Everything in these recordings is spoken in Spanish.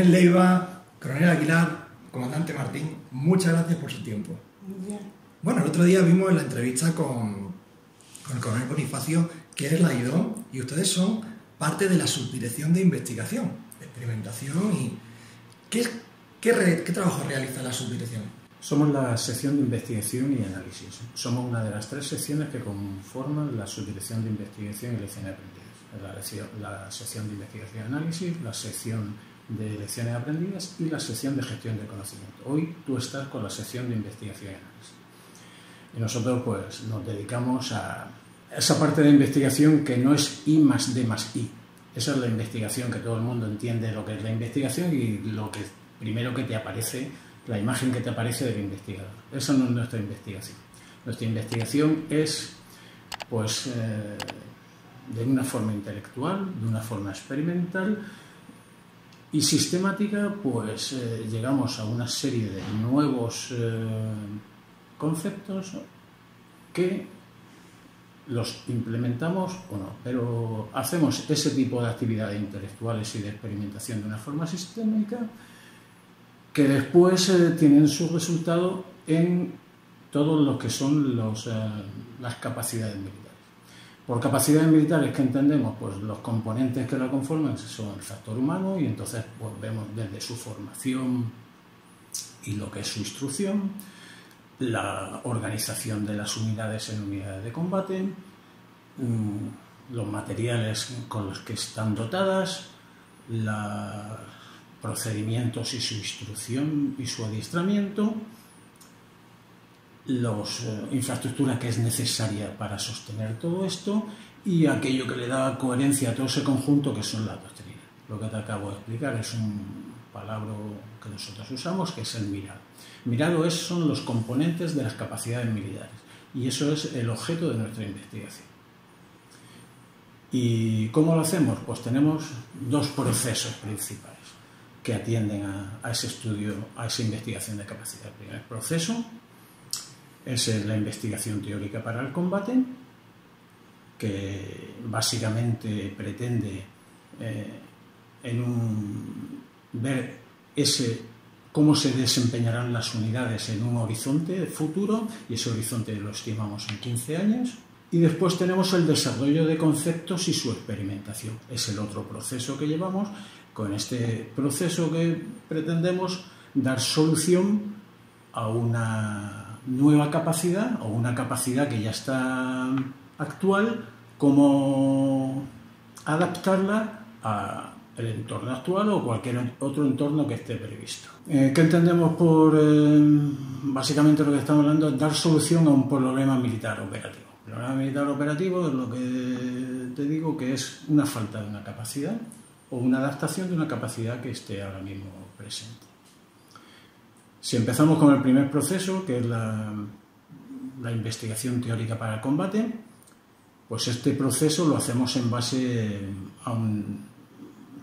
Coronel Leiva, Coronel Aguilar, Comandante Martín, muchas gracias por su tiempo. Bien. Bueno, el otro día vimos en la entrevista con el Coronel Bonifacio que eres la IDO y ustedes son parte de la subdirección de investigación, experimentación y... ¿Qué trabajo realiza la subdirección? Somos la sección de investigación y análisis. Somos una de las 3 secciones que conforman la subdirección de investigación y lecciones aprendidas. La sección de investigación y análisis, la sección de lecciones aprendidas y la sección de gestión del conocimiento. Hoy tú estás con la sección de investigación y análisis. Y nosotros pues nos dedicamos a esa parte de investigación que no es I más D más I. Esa es la investigación, que todo el mundo entiende lo que es la investigación y lo que primero que te aparece, la imagen que te aparece del investigador. Eso no es nuestra investigación. Nuestra investigación es, pues, de una forma intelectual, de una forma experimental y sistemática, pues llegamos a una serie de nuevos conceptos que los implementamos o no, pero hacemos ese tipo de actividades intelectuales y de experimentación de una forma sistémica que después tienen su resultado en todo lo que son las capacidades militares. Por capacidades militares, ¿qué entendemos? Pues los componentes que la conforman son el factor humano y entonces pues, vemos desde su formación y lo que es su instrucción, la organización de las unidades en unidades de combate, los materiales con los que están dotadas, los procedimientos y su instrucción y su adiestramiento, la infraestructura que es necesaria para sostener todo esto y aquello que le da coherencia a todo ese conjunto que son las doctrinas. Lo que te acabo de explicar es un palabra que nosotros usamos, que es el mirado. Mirado son los componentes de las capacidades militares y eso es el objeto de nuestra investigación. ¿Y cómo lo hacemos? Pues tenemos 2 procesos principales que atienden a ese estudio, a esa investigación de capacidad. El primer proceso es la investigación teórica para el combate, que básicamente pretende ver cómo se desempeñarán las unidades en un horizonte futuro, y ese horizonte lo estimamos en 15 años. Y después tenemos el desarrollo de conceptos y su experimentación. Es el otro proceso que llevamos. Con este proceso que pretendemos dar solución a una nueva capacidad o una capacidad que ya está actual, cómo adaptarla al entorno actual o cualquier otro entorno que esté previsto. ¿Qué entendemos por básicamente lo que estamos hablando? Es dar solución a un problema militar operativo. El problema militar operativo es lo que te digo que es una falta de una capacidad o una adaptación de una capacidad que esté ahora mismo presente. Si empezamos con el primer proceso, que es la investigación teórica para el combate, pues este proceso lo hacemos en base a un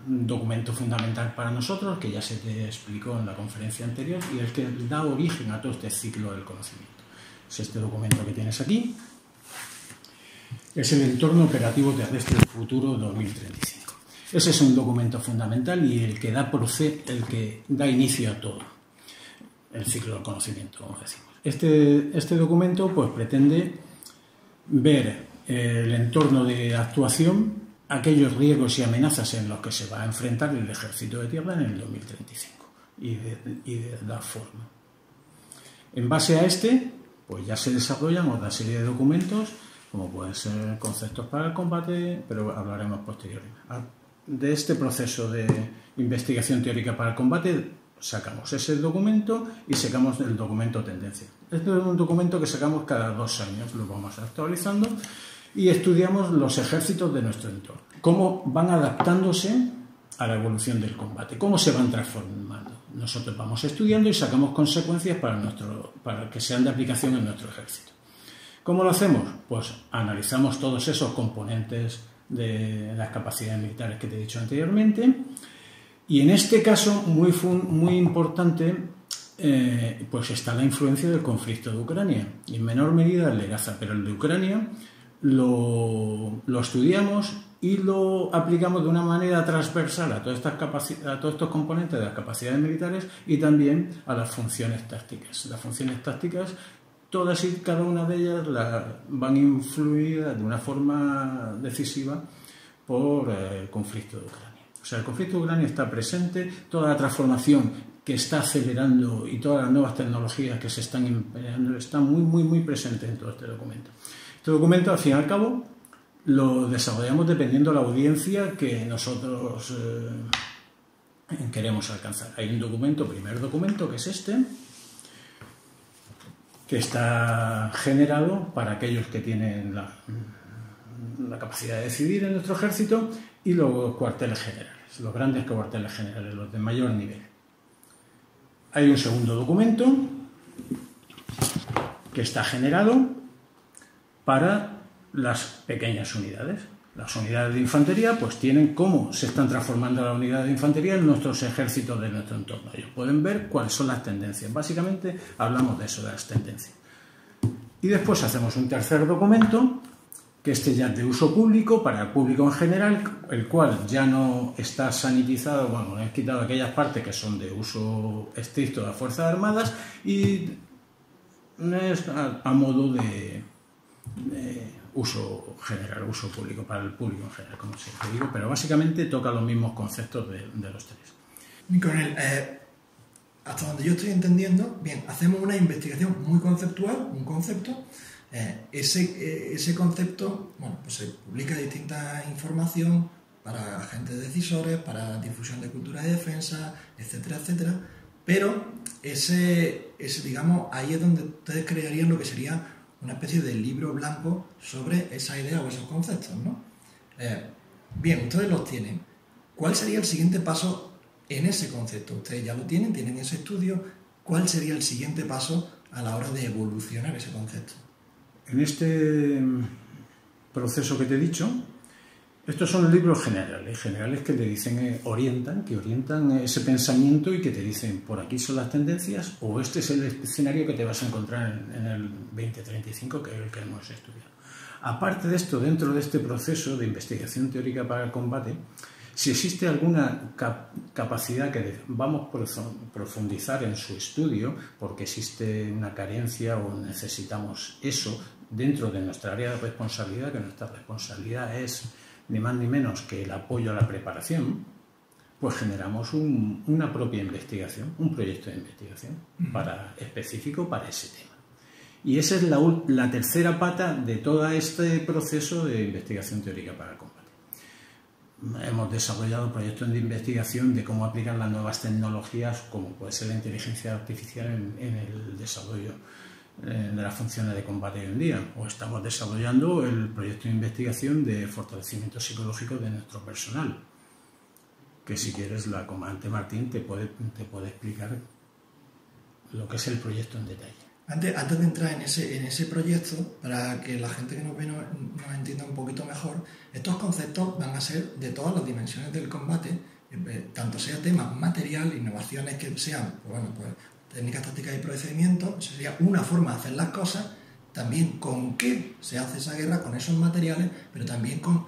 documento fundamental para nosotros, que ya se te explicó en la conferencia anterior, y el que da origen a todo este ciclo del conocimiento. Es este documento que tienes aquí. Es el entorno operativo terrestre del futuro 2035. Ese es un documento fundamental y el que da inicio a todo el ciclo del conocimiento, como decimos. Este documento pues, pretende ver el entorno de actuación, aquellos riesgos y amenazas en los que se va a enfrentar el ejército de tierra en el 2035 y de dar forma. En base a pues ya se desarrollan otra serie de documentos, como pueden ser conceptos para el combate, pero hablaremos posteriormente. De este proceso de investigación teórica para el combate sacamos ese documento y sacamos el documento tendencia. Este es un documento que sacamos cada 2 años, lo vamos actualizando y estudiamos los ejércitos de nuestro entorno. Cómo van adaptándose a la evolución del combate, cómo se van transformando. Nosotros vamos estudiando y sacamos consecuencias para que sean de aplicación en nuestro ejército. ¿Cómo lo hacemos? Pues analizamos todos esos componentes de las capacidades militares que te he dicho anteriormente y en este caso muy importante pues está la influencia del conflicto de Ucrania y en menor medida el de Gaza, pero el de Ucrania lo estudiamos y lo aplicamos de una manera transversal a todos estos componentes de las capacidades militares y también a las funciones tácticas. Las funciones tácticas, todas y cada una de ellas van influidas de una forma decisiva por el conflicto de Ucrania. O sea, el conflicto de Ucrania está presente, toda la transformación que está acelerando y todas las nuevas tecnologías que se están empleando están muy presentes en todo este documento. Este documento, al fin y al cabo, lo desarrollamos dependiendo de la audiencia que nosotros queremos alcanzar. Hay un documento, primer documento, que es este, que está generado para aquellos que tienen la capacidad de decidir en nuestro ejército, y los cuarteles generales, los grandes cuarteles generales, los de mayor nivel. Hay un segundo documento que está generado para las pequeñas unidades. Las unidades de infantería pues tienen cómo se están transformando las unidades de infantería en nuestros ejércitos de nuestro entorno. Ellos pueden ver cuáles son las tendencias. Básicamente hablamos de eso, de las tendencias. Y después hacemos un tercer documento, que este ya es de uso público, para el público en general, el cual ya no está sanitizado, bueno, he quitado aquellas partes que son de uso estricto de las Fuerzas Armadas y es a modo de uso general, uso público, para el público en general, como siempre digo, pero básicamente toca los mismos conceptos de los tres. Coronel, hasta donde yo estoy entendiendo, bien, hacemos una investigación muy conceptual, un concepto. Ese concepto, bueno, pues se publica distinta información para agentes decisores, para difusión de cultura de defensa, etcétera, etcétera, pero digamos, ahí es donde ustedes crearían lo que sería una especie de libro blanco sobre esa idea o esos conceptos, ¿no? Bien, ustedes los tienen. ¿Cuál sería el siguiente paso en ese concepto? Ustedes ya lo tienen ese estudio. ¿Cuál sería el siguiente paso a la hora de evolucionar ese concepto? En este proceso que te he dicho, estos son libros generales que te dicen, orientan ese pensamiento y que te dicen, por aquí son las tendencias, o este es el escenario que te vas a encontrar en el 2035, que es el que hemos estudiado. Aparte de esto, dentro de este proceso de investigación teórica para el combate, si existe alguna capacidad que vamos a profundizar en su estudio, porque existe una carencia o necesitamos eso dentro de nuestra área de responsabilidad, que nuestra responsabilidad es ni más ni menos que el apoyo a la preparación, pues generamos una propia investigación, un proyecto de investigación específico para ese tema. Y esa es la tercera pata de todo este proceso de investigación teórica para el combate. Hemos desarrollado proyectos de investigación de cómo aplicar las nuevas tecnologías, como puede ser la inteligencia artificial en el desarrollo de las funciones de combate hoy en día. O estamos desarrollando el proyecto de investigación de fortalecimiento psicológico de nuestro personal, que si quieres la comandante Martín te puede explicar lo que es el proyecto en detalle. Antes de entrar en ese proyecto, para que la gente que nos ve nos entienda un poquito mejor, estos conceptos van a ser de todas las dimensiones del combate, tanto sea tema material, innovaciones que sean, pues técnicas, tácticas y procedimientos. Eso sería una forma de hacer las cosas, también con qué se hace esa guerra, con esos materiales, pero también con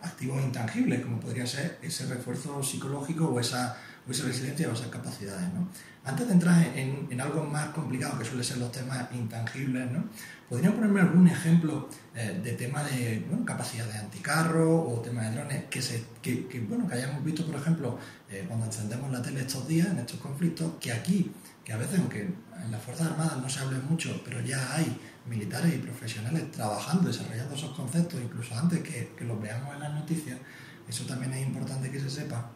activos intangibles, como podría ser ese refuerzo psicológico o esa resiliencia o esas capacidades, ¿no? Antes de entrar en algo más complicado, que suelen ser los temas intangibles, ¿no? ¿Podrían ponerme algún ejemplo de tema de capacidad de anticarro o tema de drones que hayamos visto, por ejemplo, cuando encendemos la tele estos días, en estos conflictos, que aquí, que a veces, aunque en las Fuerzas Armadas no se hable mucho, pero ya hay militares y profesionales trabajando, desarrollando esos conceptos, incluso antes que los veamos en las noticias? Eso también es importante que se sepa.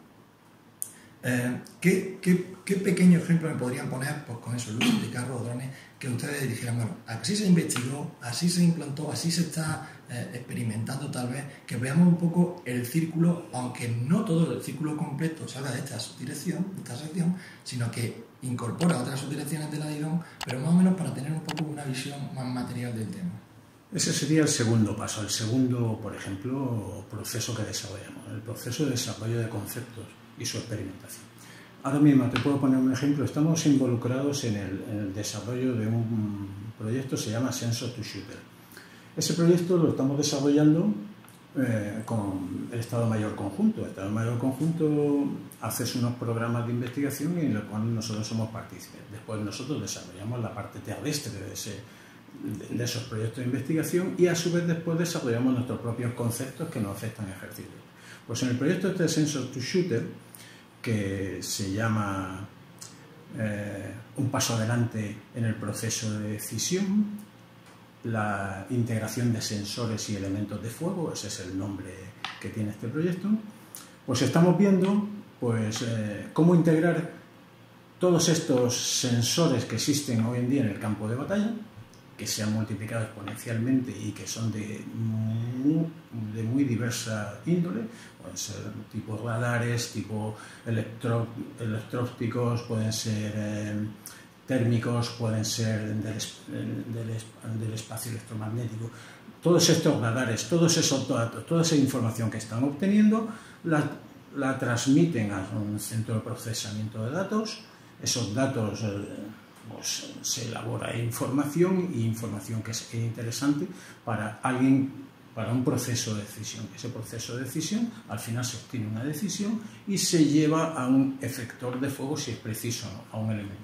¿Qué pequeño ejemplo me podrían poner, pues, con eso, luz, anticarro, drones, que ustedes dijeran, bueno, así se investigó, así se implantó, así se está experimentando, tal vez, que veamos un poco el círculo, aunque no todo el círculo completo salga de esta subdirección, de esta sección, sino que incorpora otras subdirecciones de la DIDOM, pero más o menos para tener un poco una visión más material del tema? Ese sería el segundo paso, el segundo, por ejemplo, proceso que desarrollamos, el proceso de desarrollo de conceptos y su experimentación. Ahora mismo te puedo poner un ejemplo. Estamos involucrados en el desarrollo de un proyecto que se llama Sensor to Shooter. Ese proyecto lo estamos desarrollando con el Estado Mayor Conjunto. El Estado Mayor Conjunto hace unos programas de investigación en los cuales nosotros somos partícipes. Después nosotros desarrollamos la parte terrestre de esos proyectos de investigación y a su vez después desarrollamos nuestros propios conceptos que nos afectan a ejércitos. Pues en el proyecto este de Sensor to Shooter, que se llama un paso adelante en el proceso de decisión, la integración de sensores y elementos de fuego, ese es el nombre que tiene este proyecto, pues estamos viendo cómo integrar todos estos sensores que existen hoy en día en el campo de batalla, que se han multiplicado exponencialmente y que son de muy diversa índole, pueden ser tipo radares, tipo electrópticos, pueden ser térmicos, pueden ser del espacio electromagnético. Todos estos radares, todos esos datos, toda esa información que están obteniendo, la transmiten a un centro de procesamiento de datos. Esos datos pues se elabora información que es interesante para un proceso de decisión. Ese proceso de decisión, al final se obtiene una decisión y se lleva a un efector de fuego si es preciso, ¿no? A un elemento,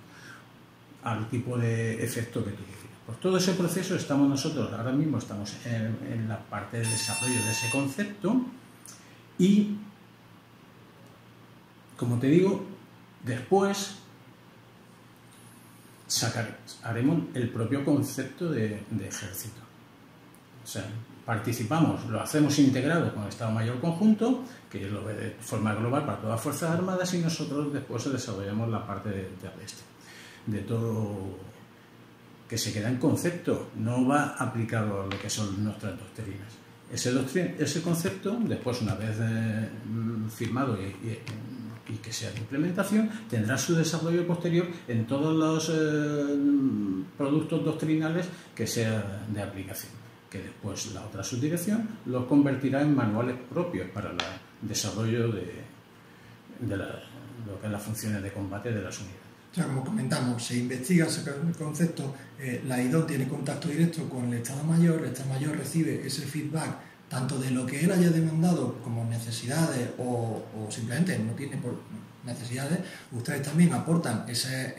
al tipo de efecto que tú quieras. Pues todo ese proceso ahora mismo estamos en la parte de desarrollo de ese concepto y, como te digo, después haremos el propio concepto de ejército. O sea, participamos, lo hacemos integrado con el Estado Mayor Conjunto, que lo ve de forma global para todas las Fuerzas Armadas, y nosotros después desarrollamos la parte de todo, que se queda en concepto, no va aplicado a lo que son nuestras doctrinas. Ese concepto, después, una vez firmado y que sea de implementación, tendrá su desarrollo posterior en todos los productos doctrinales que sean de aplicación, que después la otra subdirección los convertirá en manuales propios para el desarrollo de lo que es las funciones de combate de las unidades. O sea, como comentamos, se investiga ese concepto, la IDOM tiene contacto directo con el Estado Mayor recibe ese feedback tanto de lo que él haya demandado como necesidades o simplemente no tiene necesidades. Ustedes también aportan ese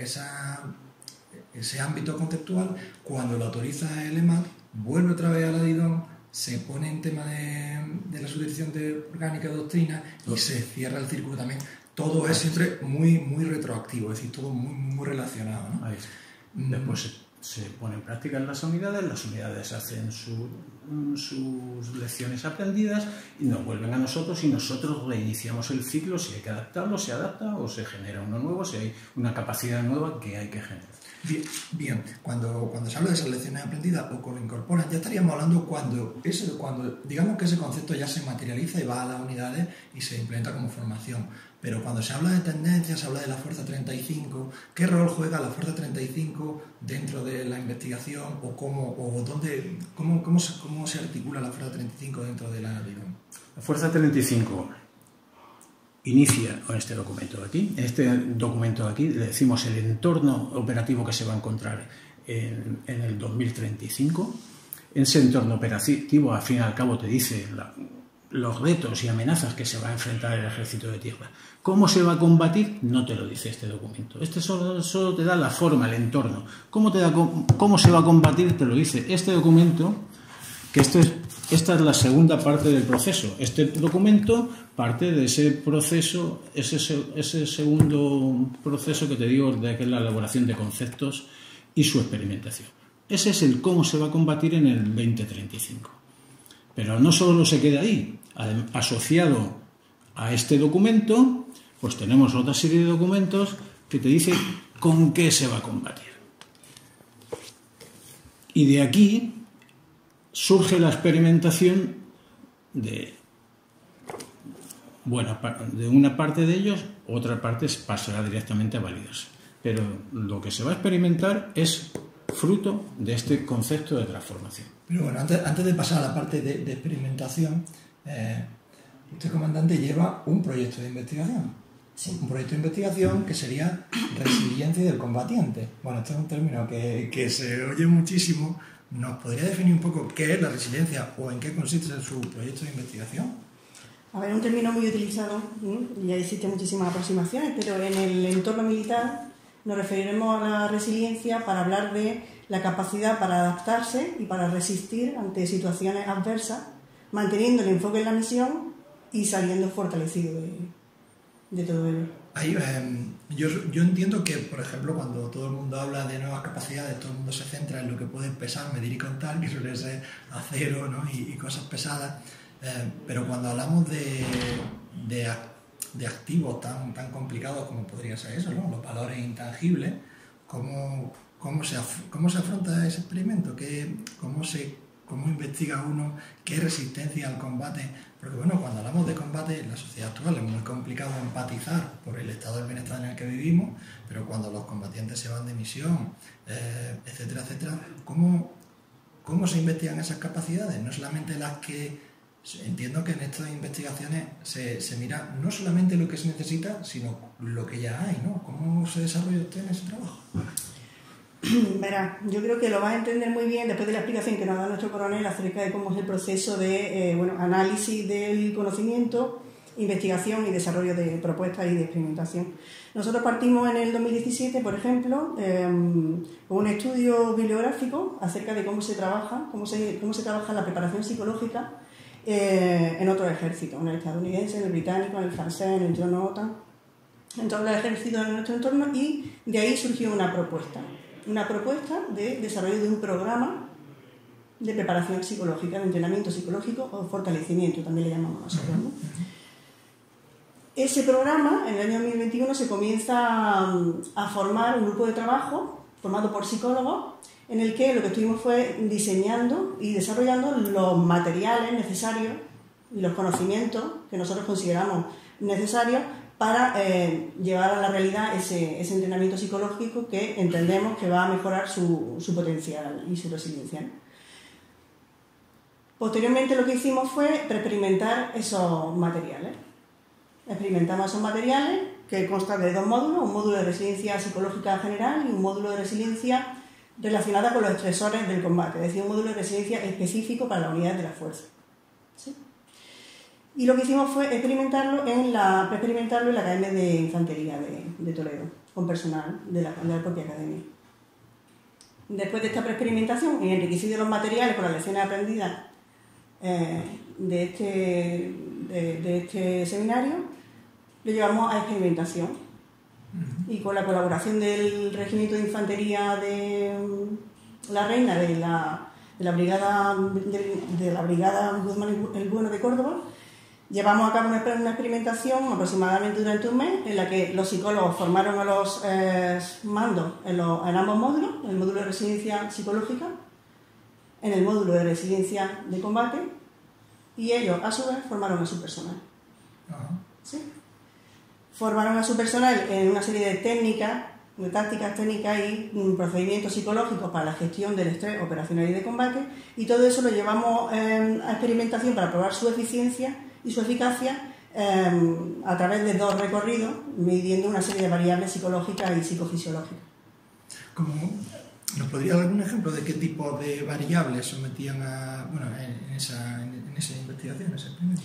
ámbito conceptual. Cuando lo autoriza el EMAD, vuelve otra vez a la IDOM, se pone en tema de la subdirección de orgánica de doctrina y se cierra el círculo también. Todo es siempre muy retroactivo, es decir, todo muy relacionado, ¿no? Ahí está. Después se pone en práctica en las unidades hacen sus lecciones aprendidas y nos vuelven a nosotros y nosotros reiniciamos el ciclo. Si hay que adaptarlo, se adapta o se genera uno nuevo, si hay una capacidad nueva que hay que generar. Bien, cuando se habla de esas lecciones aprendidas o que lo incorporan, ya estaríamos hablando cuando digamos que ese concepto ya se materializa y va a las unidades y se implementa como formación. Pero cuando se habla de tendencias, se habla de la Fuerza 35, ¿qué rol juega la Fuerza 35 dentro de la investigación o cómo se articula la Fuerza 35 dentro de la IDOM? La Fuerza 35 inicia con este documento de aquí. En este documento de aquí le decimos el entorno operativo que se va a encontrar en el 2035. En ese entorno operativo, al fin y al cabo, te dice los retos y amenazas que se va a enfrentar el ejército de tierra. ¿Cómo se va a combatir? No te lo dice este documento. Este solo te da la forma, el entorno. ¿Cómo se va a combatir? Te lo dice este documento, que esta es la segunda parte del proceso. Este documento parte de ese proceso, ese segundo proceso que te digo, de que es la elaboración de conceptos y su experimentación. Ese es el cómo se va a combatir en el 2035. Pero no solo se queda ahí. Asociado a este documento, pues tenemos otra serie de documentos que te dicen con qué se va a combatir. Y de aquí surge la experimentación de una parte de ellos, otra parte pasará directamente a validarse. Pero lo que se va a experimentar es fruto de este concepto de transformación. Pero bueno, antes de pasar a la parte de experimentación, usted, comandante, lleva un proyecto de investigación. Sí. Un proyecto de investigación que sería resiliencia del combatiente. Bueno, este es un término que se oye muchísimo, ¿Nos podría definir un poco qué es la resiliencia o en qué consiste su proyecto de investigación? A ver, un término muy utilizado, ya existen muchísimas aproximaciones, pero en el entorno militar nos referiremos a la resiliencia para hablar de la capacidad para adaptarse y para resistir ante situaciones adversas, manteniendo el enfoque en la misión y saliendo fortalecido de todo ello. Ahí, yo entiendo que, por ejemplo, cuando todo el mundo habla de nuevas capacidades, todo el mundo se centra en lo que puede pesar, medir y contar, que suele ser acero, ¿no? y cosas pesadas, pero cuando hablamos de activos tan complicados como podría ser eso, ¿no? Los valores intangibles, ¿cómo se afronta ese experimento? ¿Cómo investiga uno qué resistencia al combate? Porque bueno, cuando hablamos de combate, en la sociedad actual es muy complicado empatizar por el estado del bienestar en el que vivimos, pero cuando los combatientes se van de misión, etcétera, etcétera, ¿cómo se investigan esas capacidades? No solamente las que... Entiendo que en estas investigaciones se mira no solamente lo que se necesita, sino lo que ya hay, ¿no? ¿Cómo se desarrolla usted en ese trabajo? Verá, yo creo que lo vas a entender muy bien después de la explicación que nos da nuestro coronel acerca de cómo es el proceso de análisis del conocimiento, investigación y desarrollo de propuestas y de experimentación. Nosotros partimos en el 2017, por ejemplo, con un estudio bibliográfico acerca de cómo se trabaja la preparación psicológica en otros ejércitos, en el estadounidense, en el británico, en el francés, en el entorno OTAN, en todos los ejércitos de nuestro entorno, y de ahí surgió una propuesta de desarrollo de un programa de preparación psicológica, de entrenamiento psicológico o fortalecimiento, también le llamamos nosotros, ¿no? Ese programa, en el año 2021, se comienza a formar un grupo de trabajo formado por psicólogos, en el que lo que estuvimos fue diseñando y desarrollando los materiales necesarios y los conocimientos que nosotros consideramos necesarios para llevar a la realidad ese entrenamiento psicológico que entendemos que va a mejorar su potencial y su resiliencia. Posteriormente lo que hicimos fue experimentar esos materiales. Experimentamos esos materiales que constan de dos módulos, un módulo de resiliencia psicológica general y un módulo de resiliencia relacionada con los estresores del combate, es decir, un módulo de resiliencia específico para las unidades de la fuerza. ¿Sí? Y lo que hicimos fue preexperimentarlo en la Academia de Infantería de Toledo, con personal de la propia academia. Después de esta preexperimentación y enriquecido los materiales con las lecciones aprendidas de este seminario, lo llevamos a experimentación. Y con la colaboración del Regimiento de Infantería de La Reina, de la Brigada Guzmán el Bueno de Córdoba, llevamos a cabo una experimentación aproximadamente durante un mes, en la que los psicólogos formaron a los mandos en ambos módulos, en el módulo de resiliencia psicológica, en el módulo de resiliencia de combate, y ellos a su vez formaron a su personal. ¿Sí? Formaron a su personal en una serie de técnicas, de tácticas técnicas y procedimientos psicológicos para la gestión del estrés operacional y de combate, y todo eso lo llevamos a experimentación para probar su eficiencia y su eficacia a través de dos recorridos, midiendo una serie de variables psicológicas y psicofisiológicas. ¿Nos podría dar algún ejemplo de qué tipo de variables sometían en esa investigación, en ese experimento?